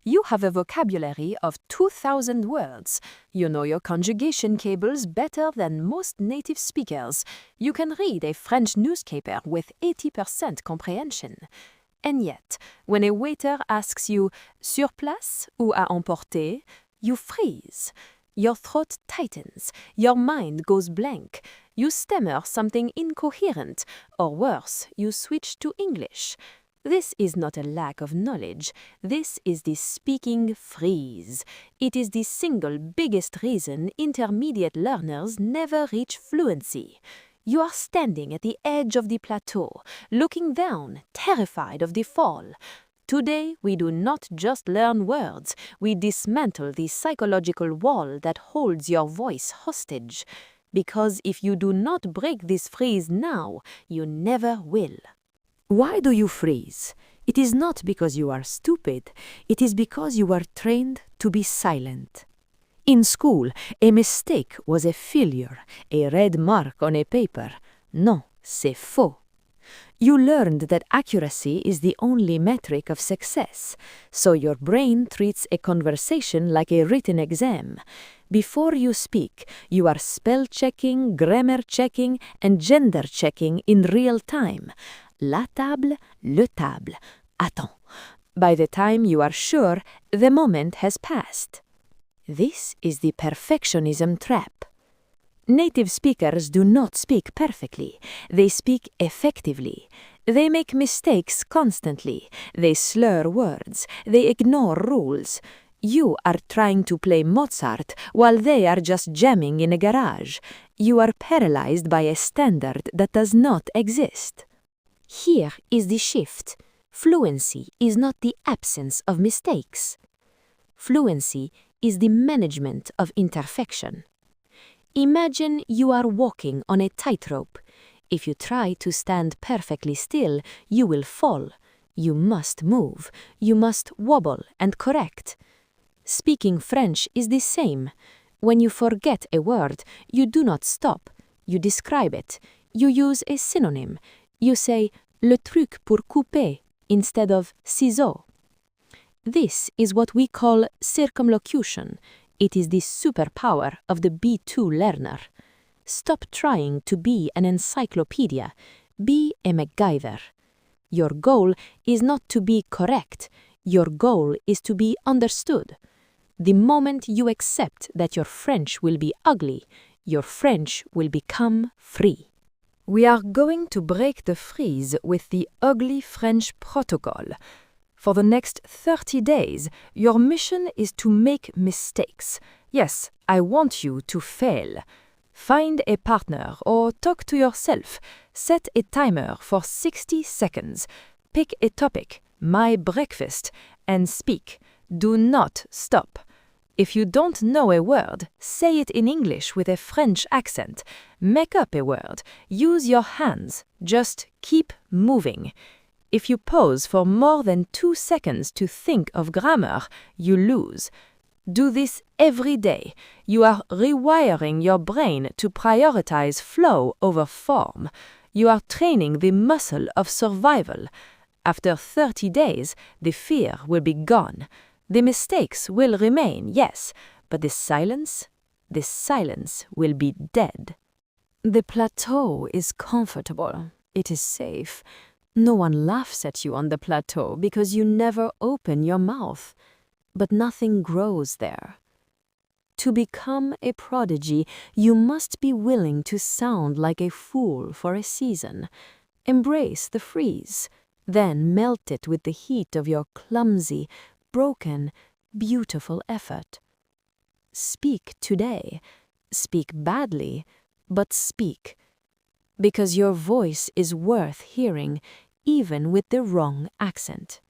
You have a vocabulary of 2,000 words. You know your conjugation cables better than most native speakers. You can read a French newspaper with 80% comprehension. And yet, when a waiter asks you sur place ou à emporter, you freeze. Your throat tightens. Your mind goes blank. You stammer something incoherent, or worse, you switch to English. This is not a lack of knowledge. This is the speaking freeze. It is the single biggest reason intermediate learners never reach fluency. You are standing at the edge of the plateau, looking down, terrified of the fall. Today, we do not just learn words, we dismantle the psychological wall that holds your voice hostage. Because if you do not break this freeze now, you never will. Why do you freeze? It is not because you are stupid, it is because you are trained to be silent. In school, a mistake was a failure, a red mark on a paper. Non, c'est faux. You learned that accuracy is the only metric of success, so your brain treats a conversation like a written exam. Before you speak, you are spell-checking, grammar-checking, and gender-checking in real time. La table, le table. Attends. By the time you are sure, the moment has passed. This is the perfectionism trap. Native speakers do not speak perfectly. They speak effectively. They make mistakes constantly. They slur words. They ignore rules. You are trying to play Mozart while they are just jamming in a garage. You are paralyzed by a standard that does not exist. Here is the shift. Fluency is not the absence of mistakes. Fluency is the management of imperfection. Imagine you are walking on a tightrope. If you try to stand perfectly still, you will fall. You must move. You must wobble and correct. Speaking French is the same. When you forget a word, you do not stop. You describe it. You use a synonym. You say le truc pour couper instead of ciseaux. This is what we call circumlocution. It is the superpower of the B2 learner. Stop trying to be an encyclopedia. Be a MacGyver. Your goal is not to be correct. Your goal is to be understood. The moment you accept that your French will be ugly, your French will become free. We are going to break the freeze with the ugly French protocol. For the next 30 days, your mission is to make mistakes. Yes, I want you to fail. Find a partner or talk to yourself. Set a timer for 60 seconds. Pick a topic, my breakfast, and speak. Do not stop. If you don't know a word, say it in English with a French accent. Make up a word. Use your hands. Just keep moving. If you pause for more than 2 seconds to think of grammar, you lose. Do this every day. You are rewiring your brain to prioritize flow over form. You are training the muscle of survival. After 30 days, the fear will be gone. The mistakes will remain, yes, but the silence will be dead. The plateau is comfortable. It is safe. No one laughs at you on the plateau because you never open your mouth. But nothing grows there. To become a prodigy, you must be willing to sound like a fool for a season. Embrace the freeze, then melt it with the heat of your clumsy, broken, beautiful effort. Speak today. Speak badly, but speak. Because your voice is worth hearing, even with the wrong accent.